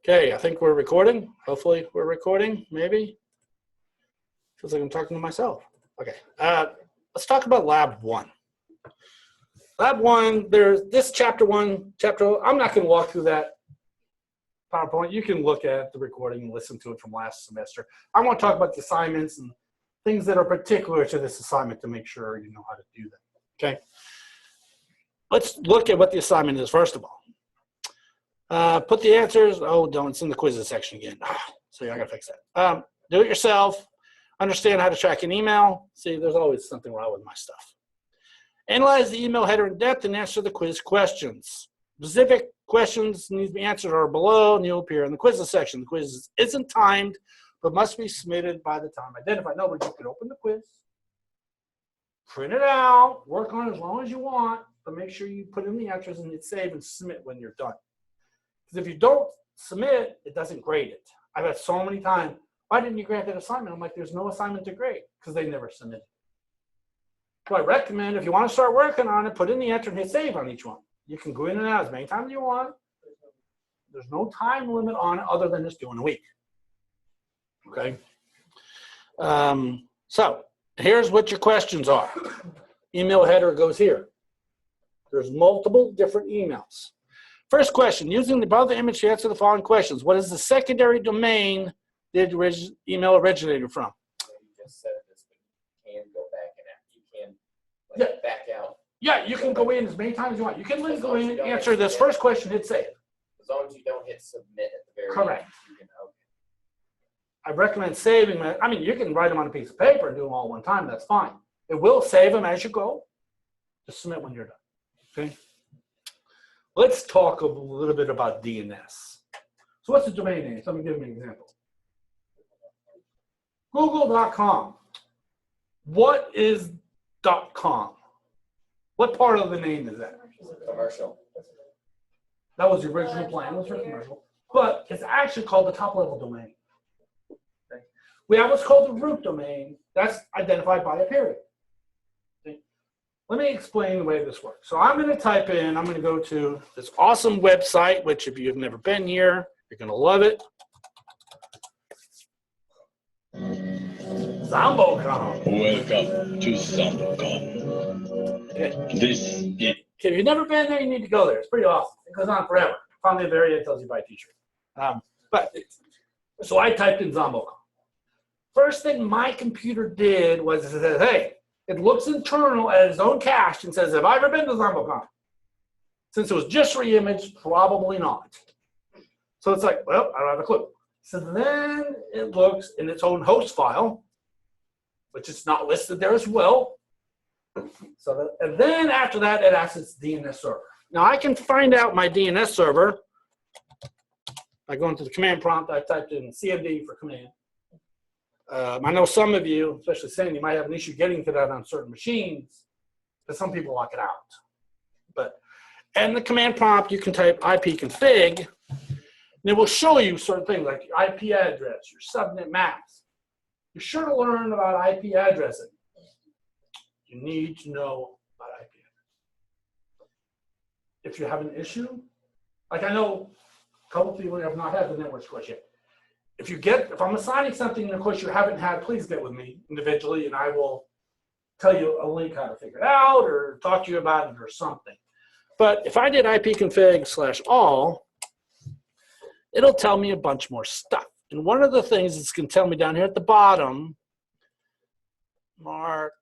Okay, I think we're recording. Hopefully we're recording, maybe. Feels like I'm talking to myself. Okay, let's talk about Lab 1. Lab 1, there's this chapter 1, I'm not going to walk through that PowerPoint. You can look at the recording and listen to it from last semester. I want to talk about the assignments and things that are particular to this assignment to make sure you know how to do them. Okay, let's look at what the assignment is first of all. Put the answers, it's in the quizzes section again. So I gotta fix that. Do it yourself, understand how to track an email. See, there's always something wrong with my stuff. Analyze the email header in depth and answer the quiz questions. Specific questions need to be answered are below and you'll appear in the quizzes section. The quiz isn't timed, but must be submitted by the time identified. In other words, you can open the quiz, print it out, work on it as long as you want, but make sure you put in the answers and hit save and submit when you're done. Because if you don't submit, it doesn't grade it. I've had so many times, why didn't you grade that assignment? I'm like, there's no assignment to grade because they never submitted. So I recommend if you want to start working on it, put in the answer and hit save on each one. You can go in and out as many times as you want. There's no time limit on it other than just doing a week. Okay. So here's what your questions are. Email header goes here. There's multiple different emails. First question, using the above image to answer the following questions. What is the secondary domain the email originated from? You just said this, but you can go back and you can back out. Yeah, you can go in as many times as you want. You can literally go in, answer this first question, hit save. As long as you don't hit submit at the very Correct. end. You can, okay. I recommend saving them. I mean, you can write them on a piece of paper and do them all one time. That's fine. It will save them as you go. Just submit when you're done. Okay. Let's talk a little bit about DNS. So what's the domain name? So let me give you an example. Google.com. What is .com? What part of the name is that? Commercial. That was the original plan. It was for commercial. But it's actually called the top level domain. Okay. We have what's called the root domain. That's identified by a period. Let me explain the way this works. So I'm going to type in, I'm going to go to this awesome website, which if you've never been here, you're going to love it. Zombocom. Welcome to Zombocom. Okay. This is... Okay, if you've never been there, you need to go there. It's pretty awesome. It goes on forever. Finally, at the very end, it tells you buy a t-shirt. So I typed in Zombocom. First thing my computer did was it said, hey, it looks internal at its own cache and says, have I ever been to Zombocom? Since it was just re-imaged, probably not. So it's like, well, I don't have a clue. So then it looks in its own host file, which is not listed there as well. And then after that, it asks its DNS server. Now I can find out my DNS server by going to the command prompt. I typed in CMD for command. I know some of you, especially Sandy, might have an issue getting to that on certain machines, but some people lock it out. And the command prompt, you can type ipconfig, and it will show you certain things like your IP address, your subnet maps. You're sure to learn about IP addressing. You need to know about IP address. If you have an issue, like I know a couple of people have not had the network course yet. If I'm assigning something in a course you haven't had, please get with me individually and I will tell you a link how to figure it out or talk to you about it or something. But if I did ipconfig/all, it'll tell me a bunch more stuff. And one of the things it's going to tell me down here at the bottom, Mark,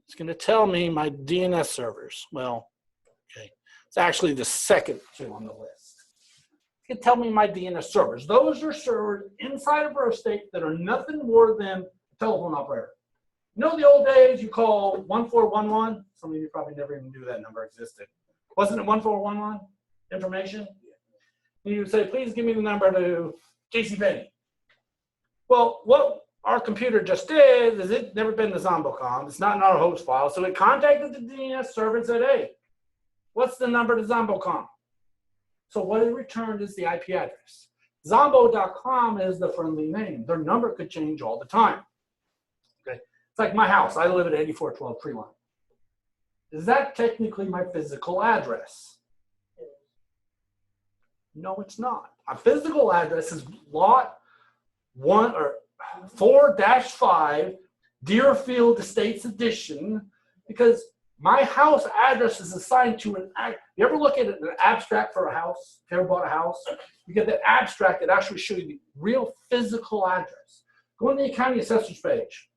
it's going to tell me my DNS servers. Well, okay, it's actually the second two on the list. It can tell me my DNS servers. Those are servers inside of VerState that are nothing more than a telephone operator. You know the old days you call 1411? Some of you probably never even knew that number existed. Wasn't it 1411 information? And you would say, please give me the number to JCPenney. Well, what our computer just did is it never been to Zombocom. It's not in our host file. So it contacted the DNS server and said, hey, what's the number to Zombocom? So what it returned is the IP address. Zombo.com is the friendly name. Their number could change all the time. Okay, it's like my house. I live at 8412 Treeline. Is that technically my physical address? No, it's not. A physical address is lot 1 or 4-5 Deerfield Estates Edition, because my house address is assigned to you ever look at an abstract for a house? If you ever bought a house, you get that abstract that actually shows you the real physical address. Go on the county assessor's page,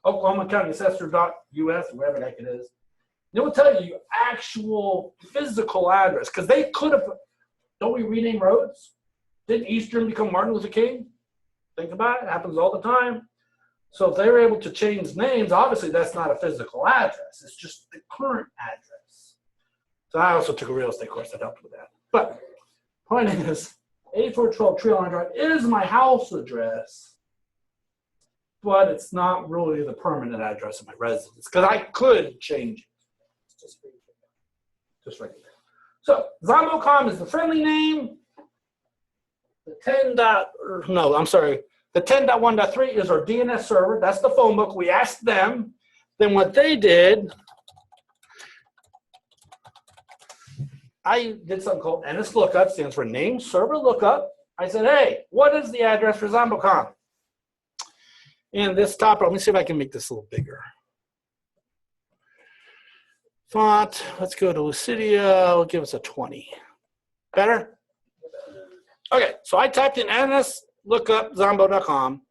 Oklahoma County Assessor.us, or wherever the heck it is. It will tell you actual physical address, because they could have. Don't we rename roads? Didn't Eastern become Martin Luther King? Think about it. It happens all the time. So if they were able to change names, obviously that's not a physical address. It's just the current address. So I also took a real estate course that helped with that. But point is, 8412 Tree Line Drive is my house address, but it's not really the permanent address of my residence, because I could change it. Just right there. So ZomboCom is the friendly name. The 10.1.3 is our DNS server. That's the phone book. We asked them. Then what they did, I did something called NS Lookup, stands for Name Server Lookup. I said, hey, what is the address for ZomboCom? And this top, let me see if I can make this a little bigger. Font, let's go to Lucidia. It'll give us a 20. Better? Okay, so I typed in NS Lookup Zombo.com.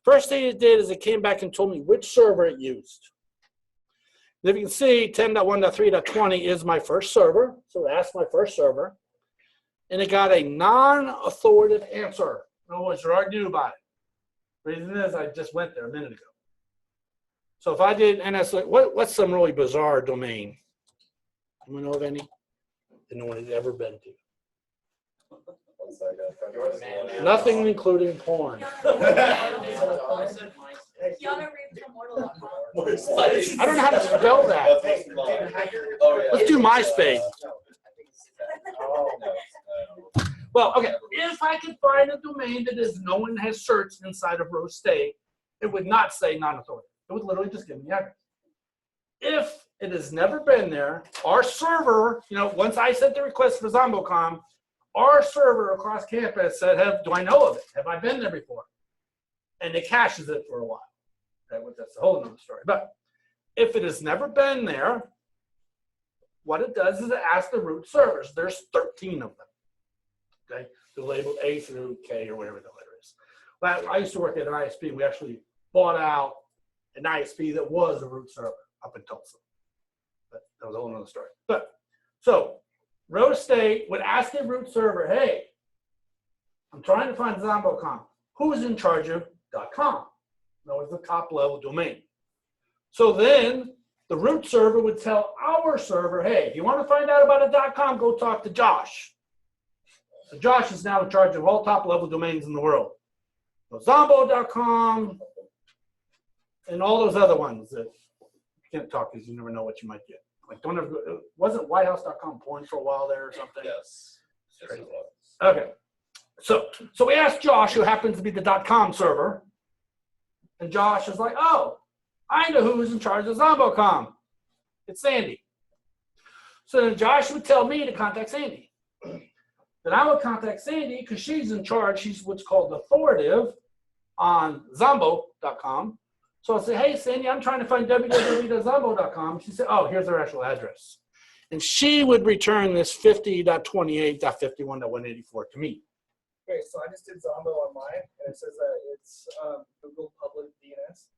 First thing it did is it came back and told me which server it used. And if you can see, 10.1.3.20 is my first server. So that's my first server. And it got a non-authoritative answer. In other words, you're arguing about it. The reason is I just went there a minute ago. So if I did NS, what's some really bizarre domain? Anyone know of any that no one has ever been to? Nothing including porn. Keanu Reeves from Mortal.com. I don't know how to spell that. Let's do MySpace. Well, okay. If I could find a domain that is no one has searched inside of Rose State, it would not say non-authoritative. It would literally just give me the address. If it has never been there, our server, once I sent the request for ZomboCom, our server across campus said, do I know of it? Have I been there before? And it caches it for a while. That's a whole other story. But if it has never been there, what it does is it asks the root servers. There's 13 of them. Okay, they're labeled A through K or whatever the letter is. Well, I used to work at an ISP. We actually bought out an ISP that was a root server up in Tulsa. But that was a whole other story. But so Rose State would ask the root server, hey, I'm trying to find ZomboCom. Who's in charge of .com? That was the top level domain. So then the root server would tell our server, hey, if you want to find out about a .com, go talk to Josh. So Josh is now in charge of all top level domains in the world. So Zombo.com and all those other ones that you can't talk because you never know what you might get. Like don't ever go, wasn't WhiteHouse.com porn for a while there or something? Yes. Yes, it was. Okay. So we asked Josh, who happens to be the .com server, and Josh is like, oh, I know who's in charge of ZomboCom. It's Sandy. So then Josh would tell me to contact Sandy. Then I would contact Sandy because she's in charge. She's what's called authoritative on Zombo.com. So I'd say, hey, Sandy, I'm trying to find www.zombo.com. She said, oh, here's their actual address. And she would return this 50.28.51.184 to me. Okay, so I just did Zombo on mine, and it says that it's Google Public DNS.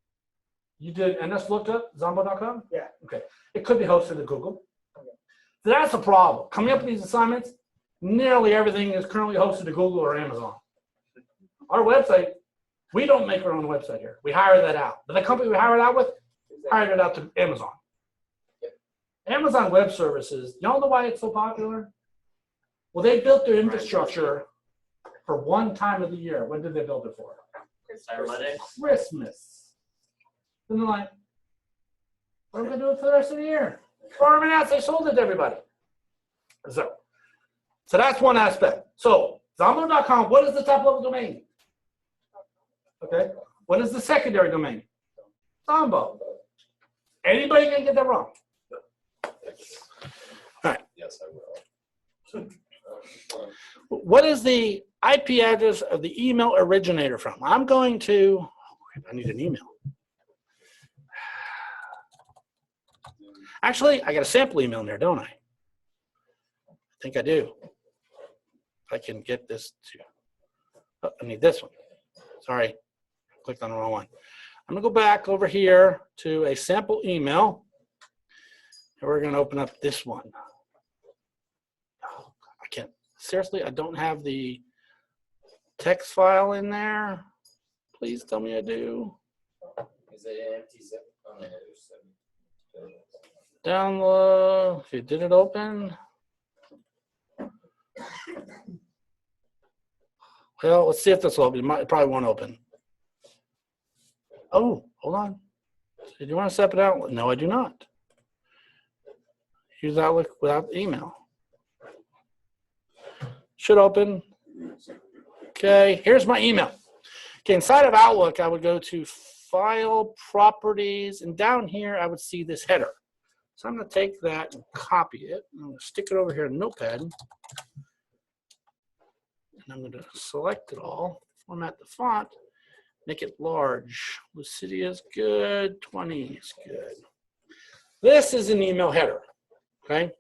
You did NS looked up Zombo.com? Yeah. Okay. It could be hosted at Google. Okay. So that's a problem. Coming up with these assignments, nearly everything is currently hosted at Google or Amazon. Our website, we don't make our own website here. We hire that out. But the company we hire it out with, hired it out to Amazon. Amazon Web Services, y'all know why it's so popular? Well, they built their infrastructure for one time of the year. When did they build it for? Christmas. And they're like, what am I going to do for the rest of the year? Farming out, they sold it to everybody. So that's one aspect. So Zombo.com, what is the top level domain? Okay. What is the secondary domain? Zombo. Anybody can get that wrong. All right. Yes, I will. What is the IP address of the email originator from? I'm going to, I need an email. Actually, I got a sample email in there, don't I? I think I do. If I can get this to, oh, I need this one. Sorry, clicked on the wrong one. I'm gonna go back over here to a sample email, and we're gonna open up this one. Oh, I can't, seriously, I don't have the text file in there. Please tell me I do. Is it an empty zip? Oh, no, there's some. Download, if you did it open. Well, let's see if this will open. It probably won't open. Oh, hold on. Do you want to step it out? No, I do not. Use Outlook without email. Should open. Okay, here's my email. Okay, inside of Outlook, I would go to File, Properties, and down here, I would see this header. So I'm going to take that and copy it. I'm going to stick it over here in Notepad. And I'm going to select it all, format the font, make it large. Lucidia is good, 20 is good. This is an email header, okay?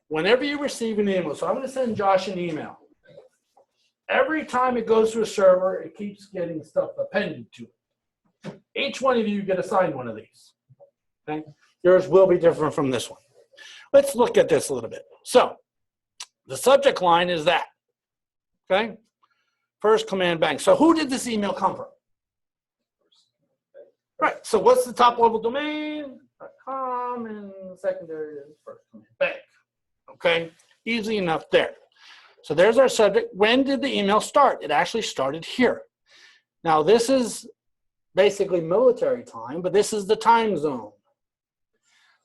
Whenever you receive an email, so I'm going to send Josh an email. Every time it goes to a server, it keeps getting stuff appended to it. Each one of you get assigned one of these, okay? Yours will be different from this one. Let's look at this a little bit. So the subject line is that, okay? First command bang. So who did this email come from? Right, so what's the top level domain? .com, and secondary is first command bang. Okay, easy enough there. So there's our subject. When did the email start? It actually started here. Now this is basically military time, but this is the time zone.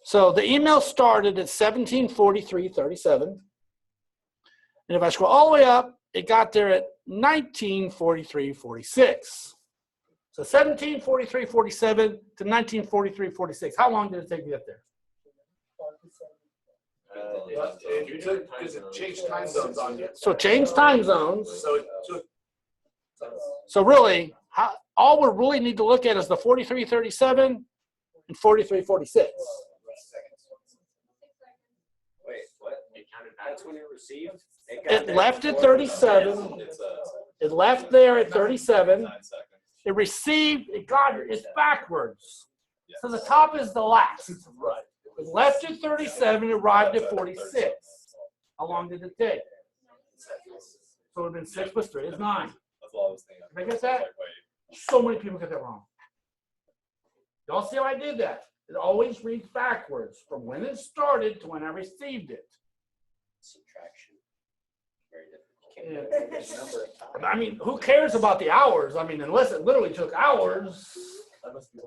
So the email started at 1743:37. And if I scroll all the way up, it got there at 1943:46. So 1743:47 to 1943:46. How long did it take to get there? Because it changed time zones on you. So change time zones. So it took. So really, all we really need to look at is the 43:37 and 43:46. Wait, what? That's when it received? It left at 37. It left there at 37. It received, it got it, it's backwards. So the top is the last. Right. It left at 37, it arrived at 46. How long did it take? So it would have been 6 plus 3 is 9. That's all I was thinking. Did I get that? So many people get that wrong. Y'all see how I did that? It always reads backwards from when it started to when I received it. Subtraction. Very difficult. I mean, who cares about the hours? I mean, unless it literally took hours. That must be.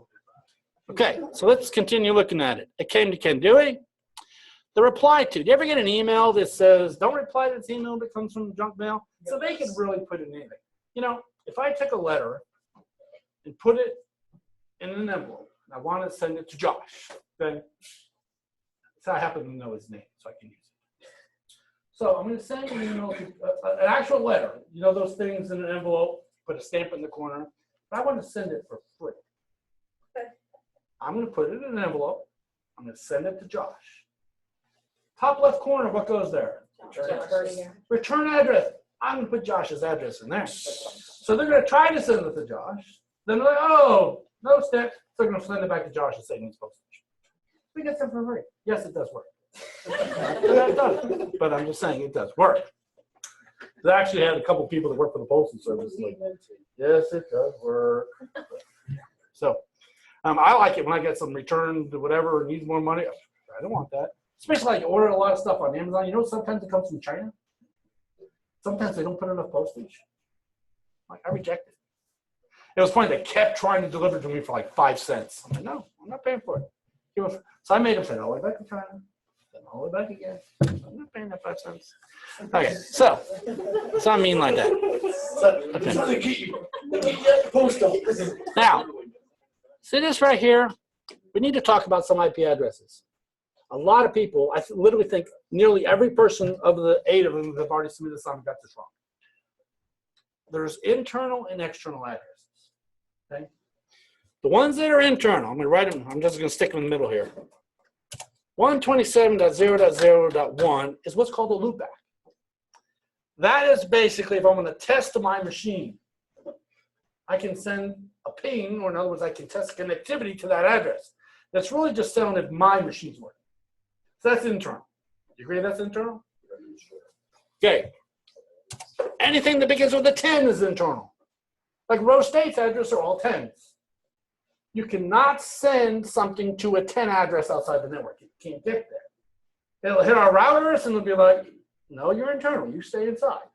Okay, so let's continue looking at it. It came to Ken Dewey. The reply to. Do you ever get an email that says, don't reply to this email that comes from junk mail? So they could really put in anything. You know, if I took a letter and put it in an envelope, and I want to send it to Josh, then so I happen to know his name, so I can use it. So I'm going to send an email to an actual letter. You know those things in an envelope, put a stamp in the corner. But I want to send it for free. I'm going to put it in an envelope. I'm going to send it to Josh. Top left corner, what goes there? Return address. I'm going to put Josh's address in there. So they're going to try to send it to Josh. Then they're like, oh, no steps. So they're going to send it back to Josh and say it needs postage. We get them for free. Yes, it does work. Yeah, it does. But I'm just saying it does work. I actually had a couple people that work for the Postal Service. Like, yes, it does work. So I like it when I get some returned to whatever and needs more money. I don't want that. Especially like order a lot of stuff on Amazon. You know, sometimes it comes from China. Sometimes they don't put enough postage. Like, I reject it. It was funny. They kept trying to deliver to me for like 5 cents. I'm like, no, I'm not paying for it. So I made them say, all the way back to China. Then all the way back again. I'm not paying that 5 cents. Okay, so I mean like that. Okay. Now, see this right here? We need to talk about some IP addresses. A lot of people, I literally think nearly every person of the 8 of them that have already submitted this got this wrong. There's internal and external addresses. Okay. The ones that are internal, I'm going to write them. I'm just going to stick them in the middle here. 127.0.0.1 is what's called a loopback. That is basically if I'm going to test my machine, I can send a ping, or in other words, I can test connectivity to that address. That's really just telling if my machine's working. So that's internal. You agree that's internal? Okay. Anything that begins with a 10 is internal. Like Rose State's address are all 10s. You cannot send something to a 10 address outside the network. You can't get there. It'll hit our routers and it'll be like, no, you're internal. You stay inside.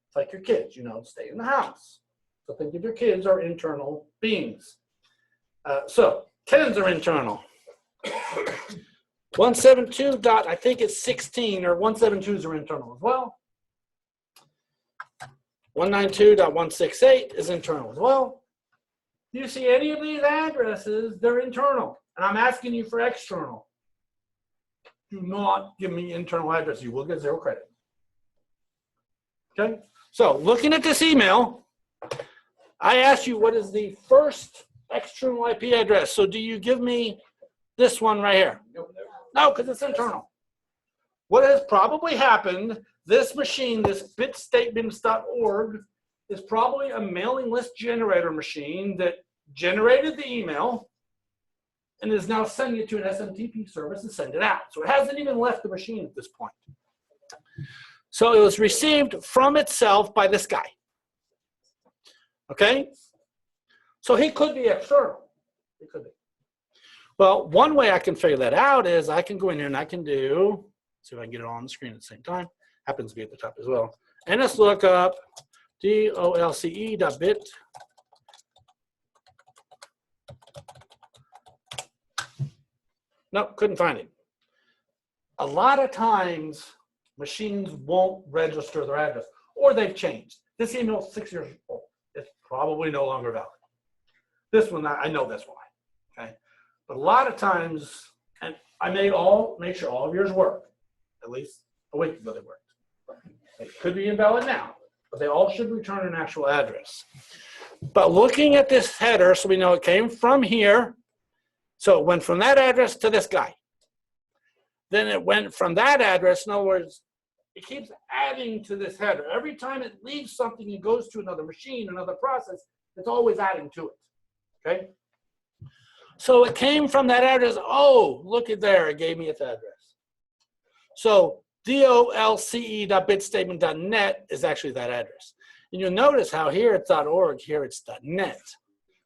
It's like your kids, stay in the house. So think of your kids are internal beings. So 10s are internal. 172 dot, I think it's 16, or 172s are internal as well. 192.168 is internal as well. You see any of these addresses, they're internal. And I'm asking you for external. Do not give me internal address. You will get 0 credit. Okay? So looking at this email, I asked you what is the first external IP address. So do you give me this one right here? No, because it's internal. What has probably happened, this machine, this bitstatements.org, is probably a mailing list generator machine that generated the email and is now sending it to an SMTP service and send it out. So it hasn't even left the machine at this point. So it was received from itself by this guy. Okay? So he could be external. He could be. Well, one way I can figure that out is I can go in here and I can do, see if I can get it all on the screen at the same time. Happens to be at the top as well. And let's look up dolce.bit. Nope, couldn't find it. A lot of times, machines won't register their address, or they've changed. This email is 6 years old. It's probably no longer valid. This one, I know that's why. Okay, but a lot of times, and I make sure all of yours work. At least a week ago they worked. It could be invalid now, but they all should return an actual address. But looking at this header, so we know it came from here. So it went from that address to this guy. Then it went from that address. In other words, it keeps adding to this header. Every time it leaves something and goes to another machine, another process, it's always adding to it. Okay? So it came from that address. Oh, look at there. It gave me its address. So dolce.bitstatement.net is actually that address. And you'll notice how here it's .org, here it's .net.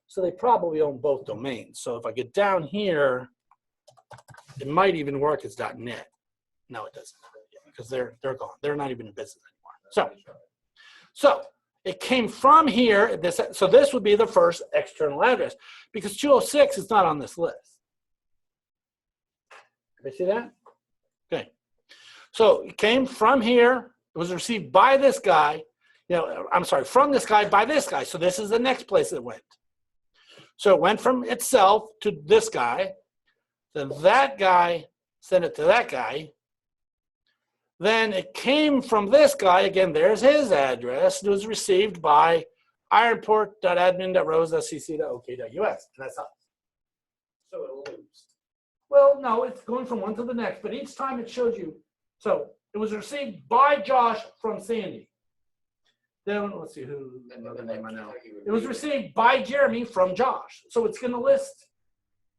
So they probably own both domains. So if I get down here, it might even work as .net. No, it doesn't, because they're gone. They're not even in business anymore. So it came from here. So this would be the first external address, because 206 is not on this list. Can you see that? Okay. So it came from here. It was received by this guy. From this guy by this guy. So this is the next place it went. So it went from itself to this guy. Then that guy sent it to that guy. Then it came from this guy. Again, there's his address. It was received by ironport.admin.rose.cc.ok.us. And that's us. So it'll lose. Well, no, it's going from one to the next. But each time it shows you. So it was received by Josh from Sandy. Then let's see who another name I know. It was received by Jeremy from Josh. So it's going to list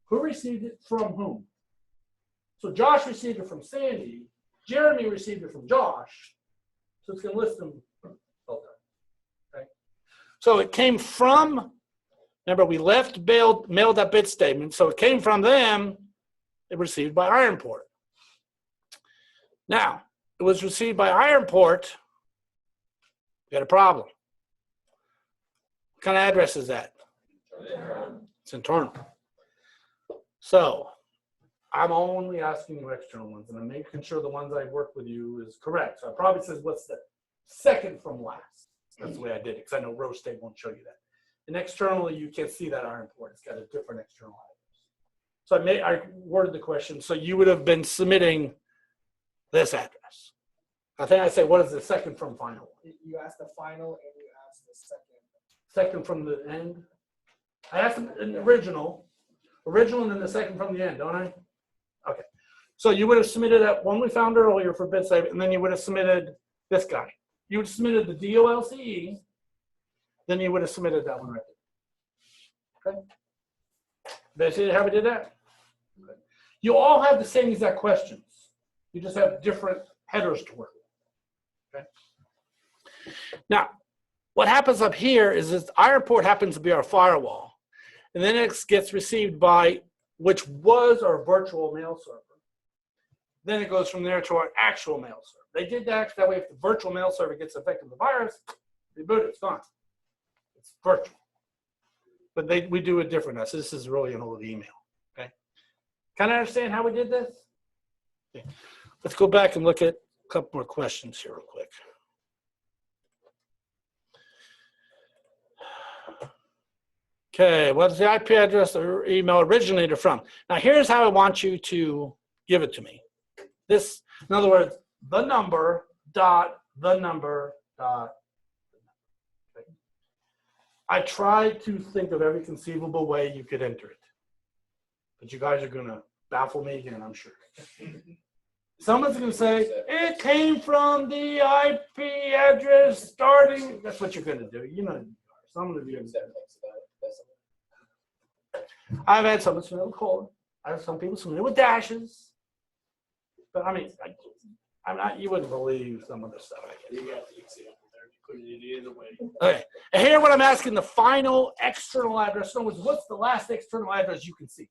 who received it from whom. So Josh received it from Sandy. Jeremy received it from Josh. So it's going to list them. Okay. So it came from, remember we left mail.bit statement. So it came from them. It was received by Ironport. Now, it was received by Ironport. We got a problem. What kind of address is that? It's internal. So I'm only asking you external ones, and I'm making sure the ones I work with you is correct. So I probably says what's the second from last. That's the way I did it, because I know Rose State won't show you that. And externally, you can't see that Ironport. It's got a different external address. So I worded the question. So you would have been submitting this address. I think I say, what is the second from final? You asked the final and you asked the second. Second from the end? I asked an original and then the second from the end, don't I? Okay. So you would have submitted that one we found earlier for bid save, and then you would have submitted this guy. You would have submitted the DOLCE, then you would have submitted that one right there. Okay. Did I see how we did that? Okay. You all have the same exact questions. You just have different headers to work with. Okay. Now, what happens up here is this iReport happens to be our firewall. And then it gets received by, which was our virtual mail server. Then it goes from there to our actual mail server. They did that way if the virtual mail server gets affected with the virus, reboot it, it's gone. It's virtual. But we do it different now. So this is really an old email. Okay. Kind of understand how we did this? Okay. Let's go back and look at a couple more questions here real quick. Okay, what's the IP address or email originated from? Now here's how I want you to give it to me. This, in other words, the number dot. Okay. I tried to think of every conceivable way you could enter it. But you guys are gonna baffle me again, I'm sure. Someone's gonna say, it came from the IP address starting. That's what you're gonna do. You know, some of you. I've had some submit with colon. I have some people submit with dashes. But I mean, I'm not. You wouldn't believe some of the stuff I get. You got the example there. You put it either way. Okay. And here, what I'm asking: the final external address. So, what's the last external address you can see?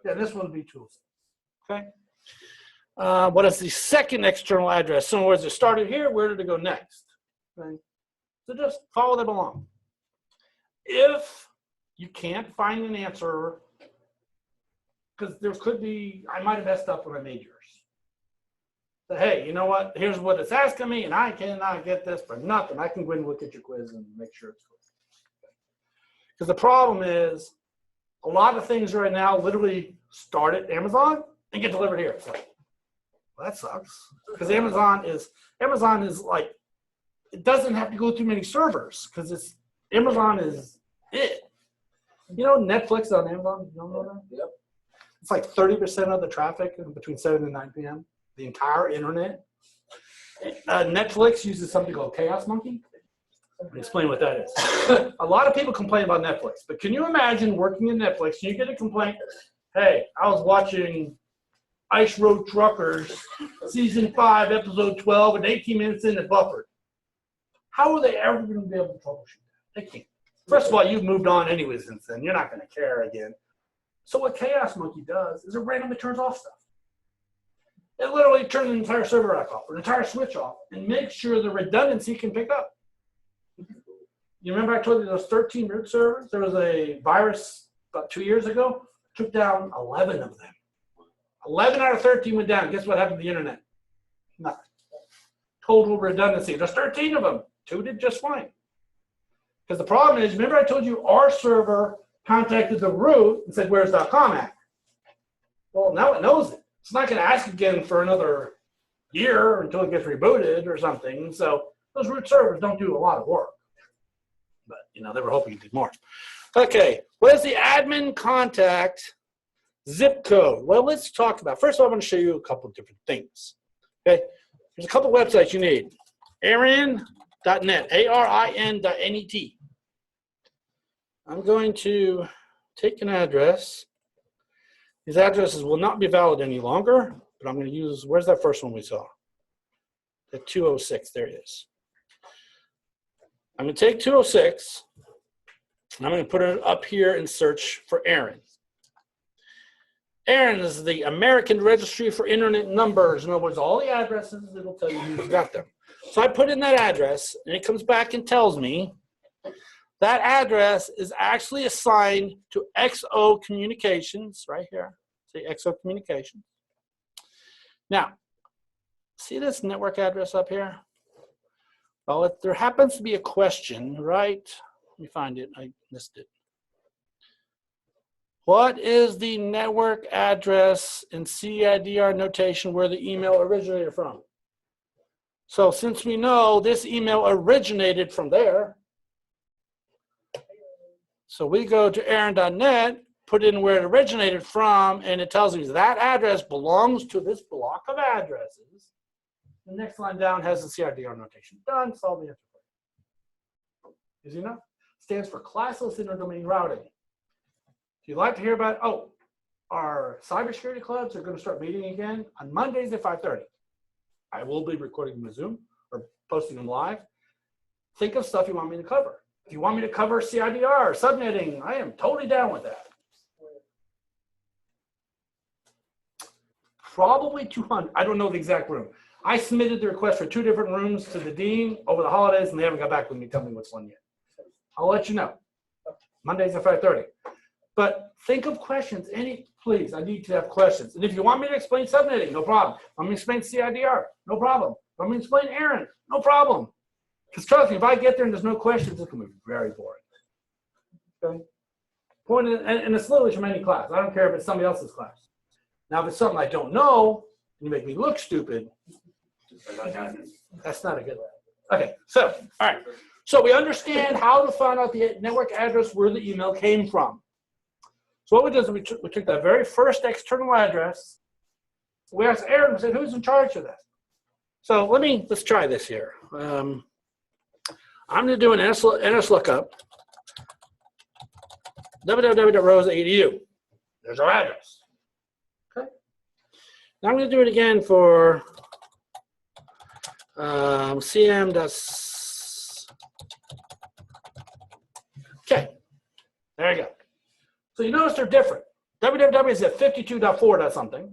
Yeah, this one would be 206. Okay. What is the second external address? So, in other words, it started here. Where did it go next? Okay. So just follow them along. If you can't find an answer, because there could be, I might have messed up when I made yours. But hey, you know what? Here's what it's asking me, and I cannot get this for nothing. I can go in and look at your quiz and make sure it's correct. Because the problem is, a lot of things right now literally start at Amazon and get delivered here. So, well, that sucks. Because Amazon is like, it doesn't have to go through many servers because Amazon is it. You know Netflix on Amazon? You don't know that? Yep. It's like 30% of the traffic between 7 and 9 p.m. The entire internet. Netflix uses something called Chaos Monkey. I'll explain what that is. A lot of people complain about Netflix, but can you imagine working in Netflix and you get a complaint, hey, I was watching Ice Road Truckers, season 5, episode 12, and 18 minutes in it buffered. How are they ever going to be able to troubleshoot that? They can't. First of all, you've moved on anyway since then. You're not going to care again. So what Chaos Monkey does is it randomly turns off stuff. It literally turns an entire server rack off, an entire switch off, and makes sure the redundancy can pick up. You remember I told you those 13 root servers? There was a virus about 2 years ago. Took down 11 of them. 11 out of 13 went down. Guess what happened to the internet? Nothing. Total redundancy. There's 13 of them. 2 did just fine. Because the problem is, remember I told you our server contacted the root and said, where's .com at? Well, now it knows it. It's not going to ask again for another year until it gets rebooted or something. So those root servers don't do a lot of work. But, you know, they were hoping it did more. Okay, what is the admin contact zip code? Well, let's talk about, first of all, I'm going to show you a couple of different things. Okay, there's a couple of websites you need. ARIN.net, ARIN.net. I'm going to take an address. These addresses will not be valid any longer, but I'm going to use, where's that first one we saw? The 206, there it is. I'm going to take 206, and I'm going to put it up here and search for ARIN. ARIN is the American Registry for Internet Numbers. In other words, all the addresses, it'll tell you who's got them. So I put in that address, and it comes back and tells me that address is actually assigned to XO Communications, right here. See, XO Communications. Now, see this network address up here? Well, if there happens to be a question, right? Let me find it. I missed it. What is the network address in CIDR notation where the email originated from? So since we know this email originated from there, so we go to Aaron.net, put in where it originated from, and it tells me that address belongs to this block of addresses. The next line down has the CIDR notation. Done, solve the answer. Easy enough? Stands for classless interdomain routing. If you'd like to hear about, our cybersecurity clubs are going to start meeting again on Mondays at 5:30. I will be recording them on Zoom or posting them live. Think of stuff you want me to cover. If you want me to cover CIDR, subnetting, I am totally down with that. Probably 200. I don't know the exact room. I submitted the request for 2 different rooms to the dean over the holidays, and they haven't got back with me, tell me which one yet. I'll let you know. Mondays at 5:30. But think of questions. Please, I need to have questions. And if you want me to explain subnetting, no problem. Want me to explain CIDR? No problem. Want me to explain Aaron? No problem. Because trust me, if I get there and there's no questions, it's going to be very boring. Okay? And it's literally from any class. I don't care if it's somebody else's class. Now, if it's something I don't know, and you make me look stupid, that's not a good one. Okay, so, all right. So we understand how to find out the network address where the email came from. So what we did is we took that very first external address. We asked Aaron, we said, who's in charge of this? So let's try this here. I'm going to do an NS lookup, www.rosa.edu. There's our address. Okay. Now I'm going to do it again for cm. Okay, there you go. So you notice they're different. www is at 52.4. something.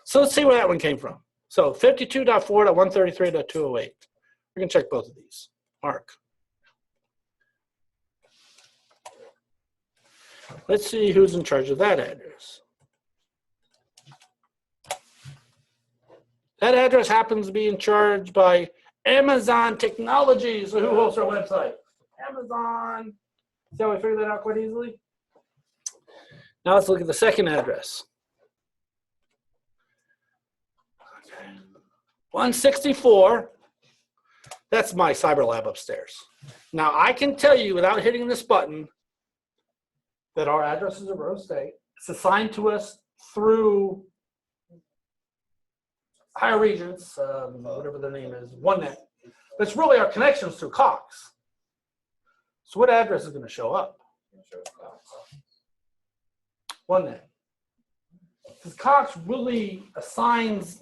So let's see where that one came from. So 52.4.133.208. We can check both of these. Mark. Let's see who's in charge of that address. That address happens to be in charge by Amazon Technologies. So who hosts our website? Amazon. See how we figured that out quite easily? Now let's look at the second address. 164. That's my cyber lab upstairs. Now I can tell you without hitting this button that our address is in Rose State. It's assigned to us through Higher Regions, whatever their name is, OneNet. But it's really our connections through Cox. So what address is going to show up? OneNet. Because Cox really assigns,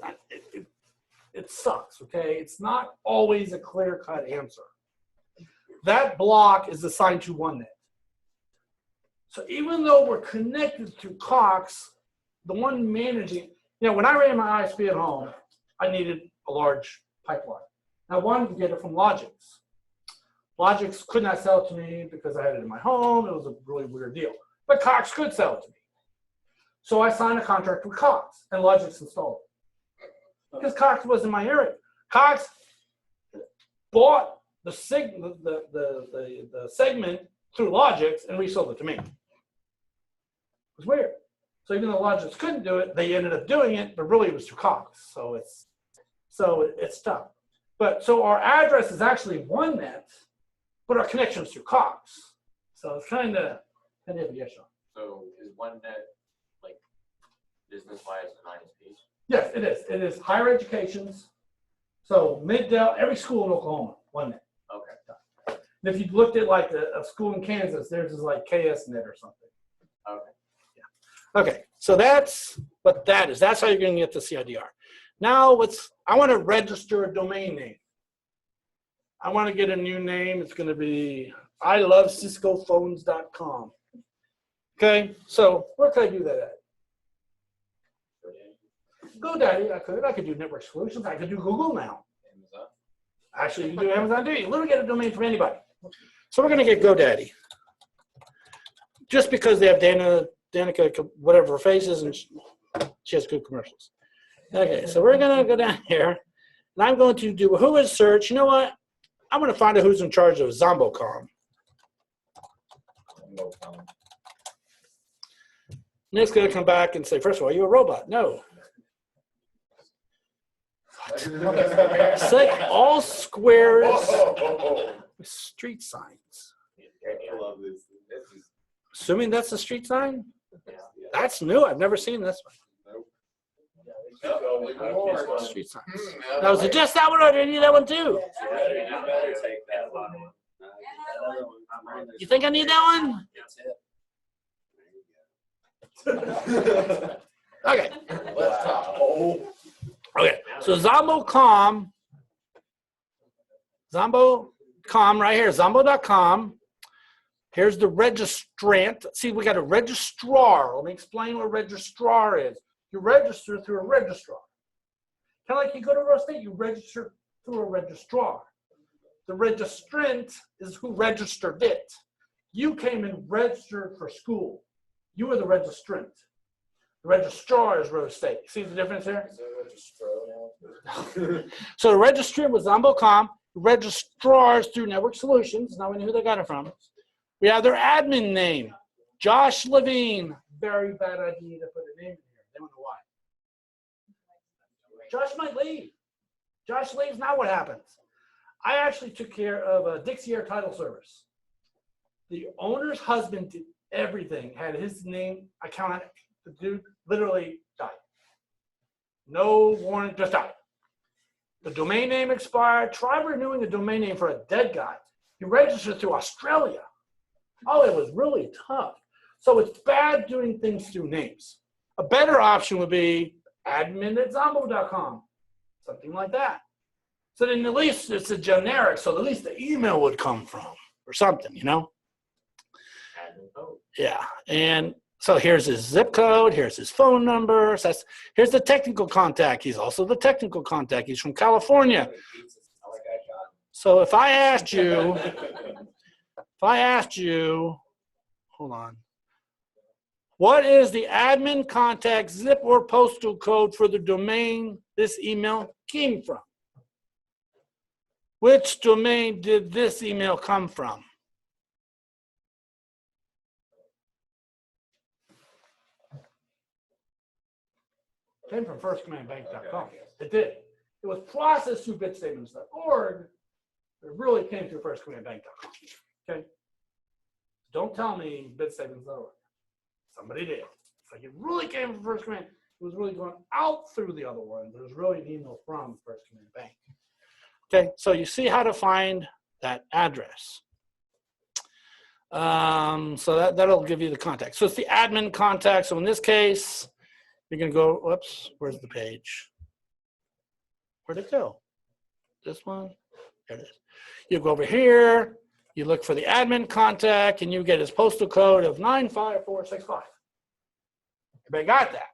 it sucks, okay? It's not always a clear-cut answer. That block is assigned to OneNet. So even though we're connected through Cox, the one managing, when I ran my ISP at home, I needed a large pipeline. I wanted to get it from Logix. Logix could not sell it to me because I had it in my home. It was a really weird deal. But Cox could sell it to me. So I signed a contract with Cox, and Logix installed it. Because Cox was in my area. Cox bought the segment through Logix and resold it to me. It was weird. So even though Logix couldn't do it, they ended up doing it, but really it was through Cox. So it's tough. But so our address is actually OneNet, but our connection is through Cox. So it's kind of an issue. So is OneNet like business-wise an ISP? Yes, it is. It is higher educations. So Mid-Del, every school in Oklahoma, OneNet. Okay. And if you looked at like a school in Kansas, theirs is like KSNet or something. Okay. Yeah. Okay. So that's what that is. That's how you're going to get the CIDR. Now I want to register a domain name. I want to get a new name. It's going to be ilovesiscophones.com. Okay. So where could I do that at? GoDaddy. I could do Network Solutions. I could do Google now. Amazon. Actually, you can do Amazon. You literally get a domain from anybody. So we're going to get GoDaddy. Just because they have Danica, whatever her face is, and she has good commercials. Okay, so we're going to go down here, and I'm going to do a who is search. You know what? I'm going to find out who's in charge of Zombocom. Nick's going to come back and say, first of all, are you a robot? No. Say all squares with street signs. I love this. This is, Assuming that's a street sign? yeah. That's new. I've never seen this Oh, one. one. Street signs. Now, was it just that one or did you need that one too? You better take that one. You think I need that one? Okay. Okay. So ZomboCom right here, zombo.com. Here's the registrant. See, we got a registrar. Let me explain what a registrar is. You register through a registrar. Kind of like you go to Rose State, you register through a registrar. The registrant is who registered it. You came and registered for school. You were the registrant. The registrar is Rose State. See the difference here? So the registrant was ZomboCom. The registrars through Network Solutions. Now we know who they got it from. We have their admin name, Josh Levine. Very bad idea to put a name in here. They don't know why. Josh might leave. Josh leaves, now what happens? I actually took care of a Dixie Air title service. The owner's husband did everything, had his name account on it. The dude literally died. No warrant, just died. The domain name expired. Try renewing a domain name for a dead guy. He registered through Australia. Oh, it was really tough. So it's bad doing things through names. A better option would be admin@zombo.com, something like that. So then at least it's a generic, so at least the email would come from or something, you know? Yeah, and so here's his zip code, here's his phone number. So here's the technical contact. He's also the technical contact. He's from California. So if I asked you, hold on. What is the admin contact zip or postal code for the domain this email came from? Which domain did this email come from? Came from firstcommandbank.com. It did. It was processed through bitstatements.org. It really came through firstcommandbank.com. Okay? Don't tell me bitstatements.org. Somebody did. It's like it really came from First Command. It was really going out through the other ones. It was really an email from First Command Bank. Okay, so you see how to find that address. So that'll give you the contact. So it's the admin contact. So in this case, you're going to go, whoops, where's the page? Where'd it go? This one? There it is. You go over here. You look for the admin contact, and you get his postal code of 95465. Everybody got that?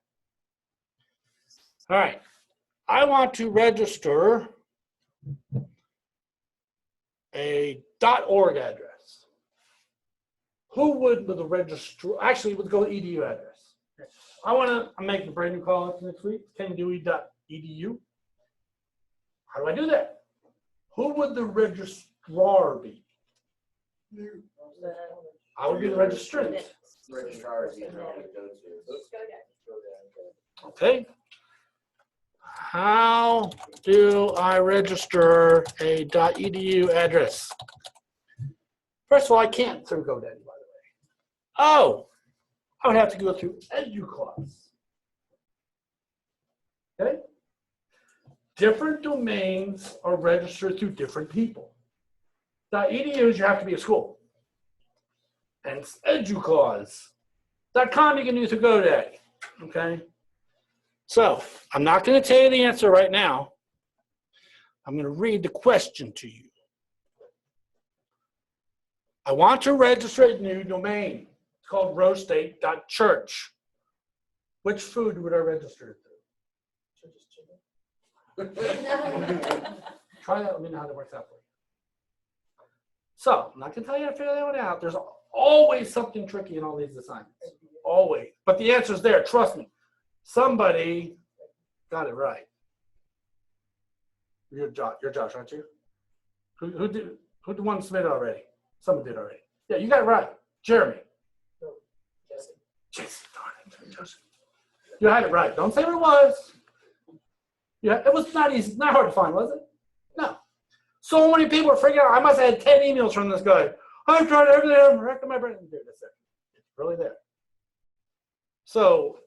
All right. I want to register a .org address. Who would with the register? Actually, would go edu address. I want to. I'm making a brand new call next week. Kendewey.edu. How do I do that? Who would the registrar be? I would be the registrant. Registrar is easy to go to. Okay. How do I register a .edu address? First of all, I can't through GoDaddy, by the way. Oh, I would have to go through EduClass. Okay. Different domains are registered through different people. .edu, you have to be a school. And educause.com you can use to GoDaddy. Okay. So I'm not going to tell you the answer right now. I'm going to read the question to you. I want to register a new domain. It's called rosestate.church. Which food would I register it through? Try that. Let me know how that works out for you. So I'm not going to tell you how to figure that one out. There's always something tricky in all these assignments. Always. But the answer is there. Trust me. Somebody got it right. You're Josh, aren't you? Who did one submit already? Someone did already. Yeah, you got it right. Jeremy. Jesse. Jesse, darn it. You had it right. Don't say what it was. Yeah, it was not easy, not hard to find, was it? No. So many people are freaking out. I must have had 10 emails from this guy. I've tried everything. I'm wrecking my brain. Dude, that's it. It's really there. So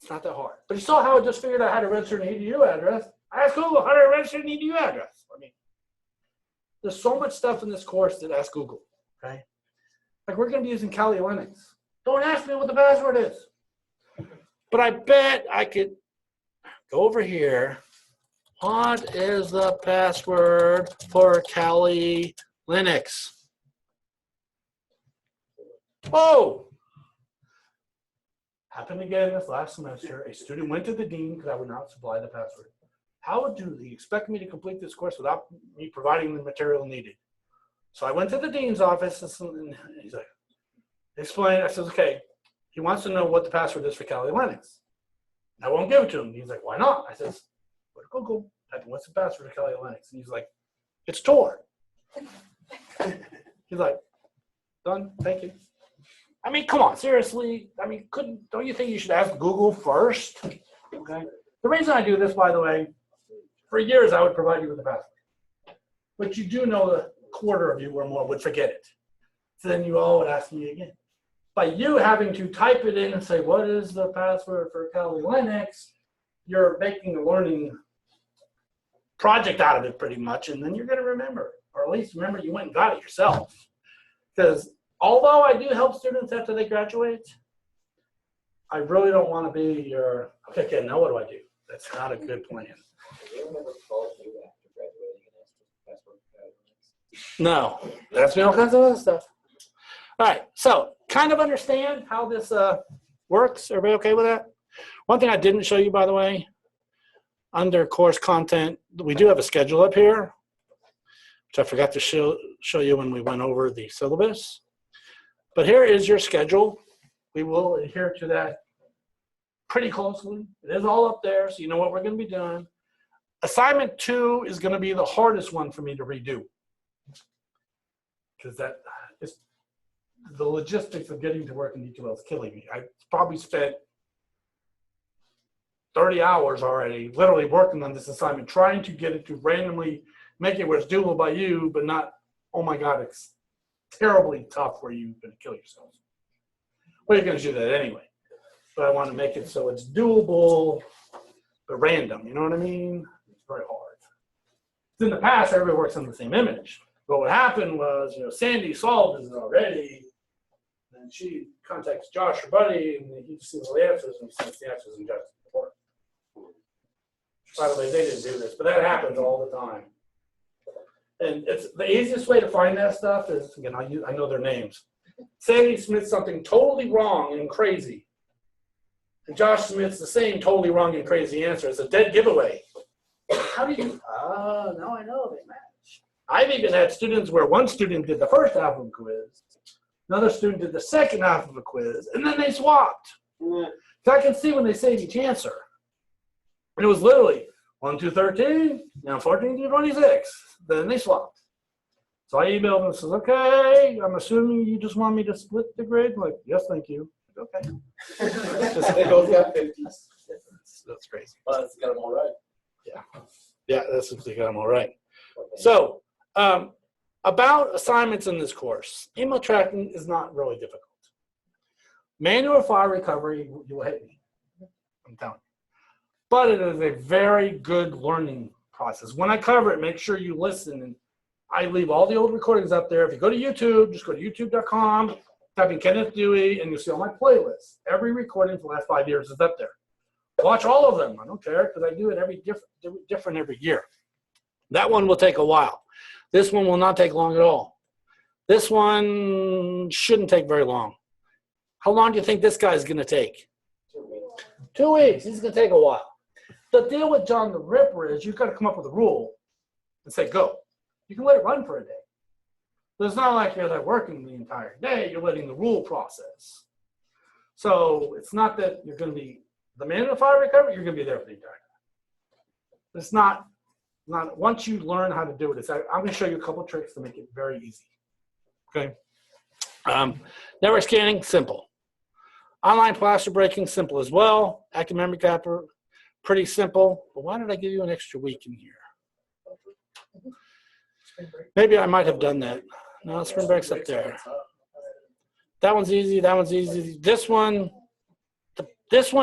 it's not that hard. But you saw how I just figured out how to register an EDU address. I asked Google how to register an EDU address. I mean, there's so much stuff in this course that ask Google, okay? Like we're going to be using Kali Linux. Don't ask me what the password is. But I bet I could go over here. What is the password for Kali Linux? Oh! Happened again this last semester. A student went to the dean because I would not supply the password. How do they expect me to complete this course without me providing the material needed? So I went to the dean's office and he's like, explain. I said, okay, he wants to know what the password is for Kali Linux. I won't give it to him. He's like, why not? I says, go to Google, type in what's the password for Kali Linux? And he's like, it's Tor. He's like, done, thank you. I mean, come on, seriously. I mean, don't you think you should ask Google first? Okay. The reason I do this, by the way, for years I would provide you with the password. But you do know a quarter of you or more would forget it. So then you all would ask me again. By you having to type it in and say, what is the password for Kali Linux, you're making a learning project out of it pretty much, and then you're going to remember, or at least remember you went and got it yourself. Because although I do help students after they graduate, I really don't want to be your, okay, now what do I do? That's not a good plan. Do you remember calling you after graduating and asked for the password for Kali Linux? No, that's me all kinds of other stuff. All right, so kind of understand how this works. Everybody okay with that? One thing I didn't show you, by the way, under course content, we do have a schedule up here, which I forgot to show you when we went over the syllabus. But here is your schedule. We will adhere to that pretty closely. It is all up there, so you know what we're going to be doing. Assignment 2 is going to be the hardest one for me to redo, because that is the logistics of getting to work in D2L is killing me. I probably spent 30 hours already literally working on this assignment, trying to get it to randomly make it where it's doable by you, but not, oh my God, it's terribly tough where you're going to kill yourself. Well, you're going to do that anyway. But I want to make it so it's doable, but random. You know what I mean? It's very hard. In the past, everybody works on the same image. But what happened was, Sandy solved this already. And she contacts Josh, her buddy, and he sees all the answers and sends the answers in Josh's report. By the way, they didn't do this, but that happens all the time. And it's the easiest way to find that stuff is, again, I know their names. Sandy submits something totally wrong and crazy. And Josh submits the same totally wrong and crazy answer. It's a dead giveaway. How do you, now I know they match. I've even had students where one student did the first half of the quiz, another student did the second half of a quiz, and then they swapped. So I can see when they save each answer. And it was literally 1 to 13, now 14 to 26. Then they swapped. So I emailed them and said, okay, I'm assuming you just want me to split the grade? I'm like, yes, thank you. Okay. They both got 50s. That's crazy. Well, that's got them all right. Yeah, that's if they got them all right. So about assignments in this course, email tracking is not really difficult. Manual file recovery, you will hate me. I'm telling you. But it is a very good learning process. When I cover it, make sure you listen. And I leave all the old recordings up there. If you go to YouTube, just go to youtube.com, type in Kenneth Dewey, and you'll see all my playlists. Every recording for the last 5 years is up there. Watch all of them. I don't care, because I do it different every year. That one will take a while. This one will not take long at all. This one shouldn't take very long. How long do you think this guy's going to take? 2 weeks. He's going to take a while. The deal with John the Ripper is you've got to come up with a rule and say, go. You can let it run for a day. But it's not like you're there working the entire day. You're letting the rule process. So it's not that you're going to be the manual file recovery, you're going to be there for the entire time. It's not once you learn how to do it, I'm going to show you a couple of tricks to make it very easy. Okay. Network scanning, simple. Online plaster breaking, simple as well. Active memory capture, pretty simple. But why did I give you an extra week in here? Maybe I might have done that. No, spring break's up there. That one's easy. That one's easy. This one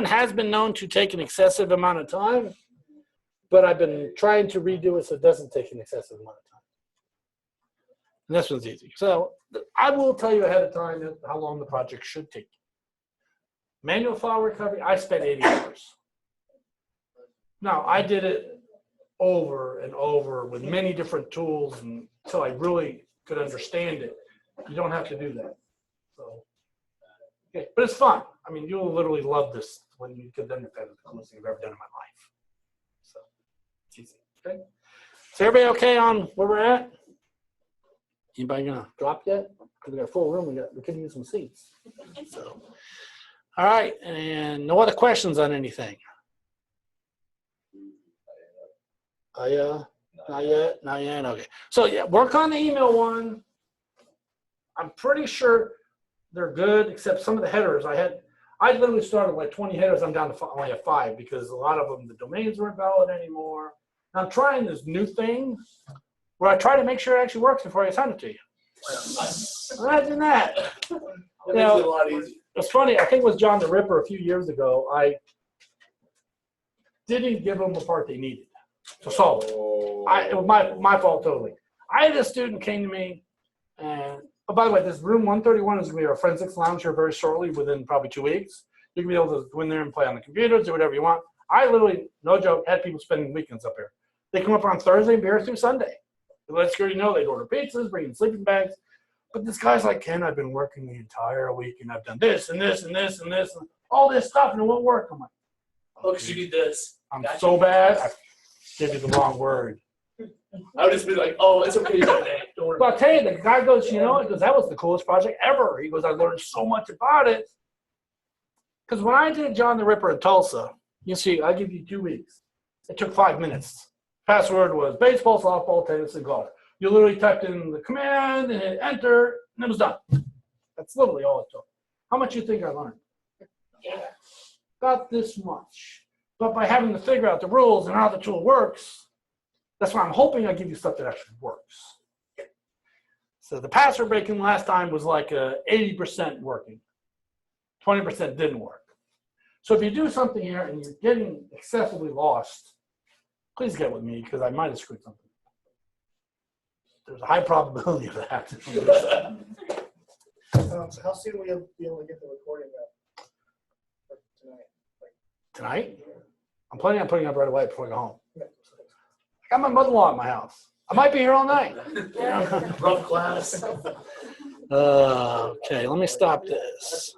has been known to take an excessive amount of time, but I've been trying to redo it so it doesn't take an excessive amount of time. And this one's easy. So I will tell you ahead of time how long the project should take. Manual file recovery, I spent 80 hours. Now, I did it over and over with many different tools until I really could understand it. You don't have to do that. So, okay, but it's fun. I mean, you'll literally love this when you get done with that. It's the coolest thing I've ever done in my life. So, it's easy. Okay. So, everybody okay on where we're at? Anybody gonna drop yet? Because we got a full room. We could use some seats. So, all right, and no other questions on anything. Not yet. Okay. So yeah, work on the email one. I'm pretty sure they're good, except some of the headers. I literally started like 20 headers. I'm down to only have 5 because a lot of them, the domains weren't valid anymore. And I'm trying this new thing where I try to make sure it actually works before I send it to you. Imagine that. It makes it a lot easier. It's funny. I think it was John the Ripper a few years ago. I didn't give them the part they needed to solve it. It was my fault totally. I had a student came to me, and by the way, this room 131 is going to be our forensics lounge here very shortly, within probably 2 weeks. You can be able to go in there and play on the computers, do whatever you want. I literally, no joke, had people spending weekends up here. They come up on Thursday and be here through Sunday. Let security know they'd order pizzas, bring in sleeping bags. But this guy's like, Ken, I've been working the entire week and I've done this and this and this and this and all this stuff and it won't work. I'm like, Oh, because you need this. I'm Gotcha. so bad. I gave you the wrong word. I would just be like, oh, it's okay. Don't worry. But I'll tell you, the guy goes, you know, because that was the coolest project ever. He goes, I learned so much about it. Because when I did John the Ripper in Tulsa, you see, I give you 2 weeks. It took 5 minutes. Password was baseball, softball, tennis, and golf. You literally typed in the command and hit enter, and it was done. That's literally all it took. How much do you think I learned? About this much. But by having to figure out the rules and how the tool works, that's why I'm hoping I give you stuff that actually works. So the password breaking last time was like 80% working. 20% didn't work. So if you do something here and you're getting excessively lost, please get with me because I might have screwed something. There's a high probability of that. So how soon will you be able to get the recording up for tonight? Tonight? I'm planning on putting it up right away before I go home. I got my mother-in-law at my house. I might be here all night. Rough class. Okay, let me stop this.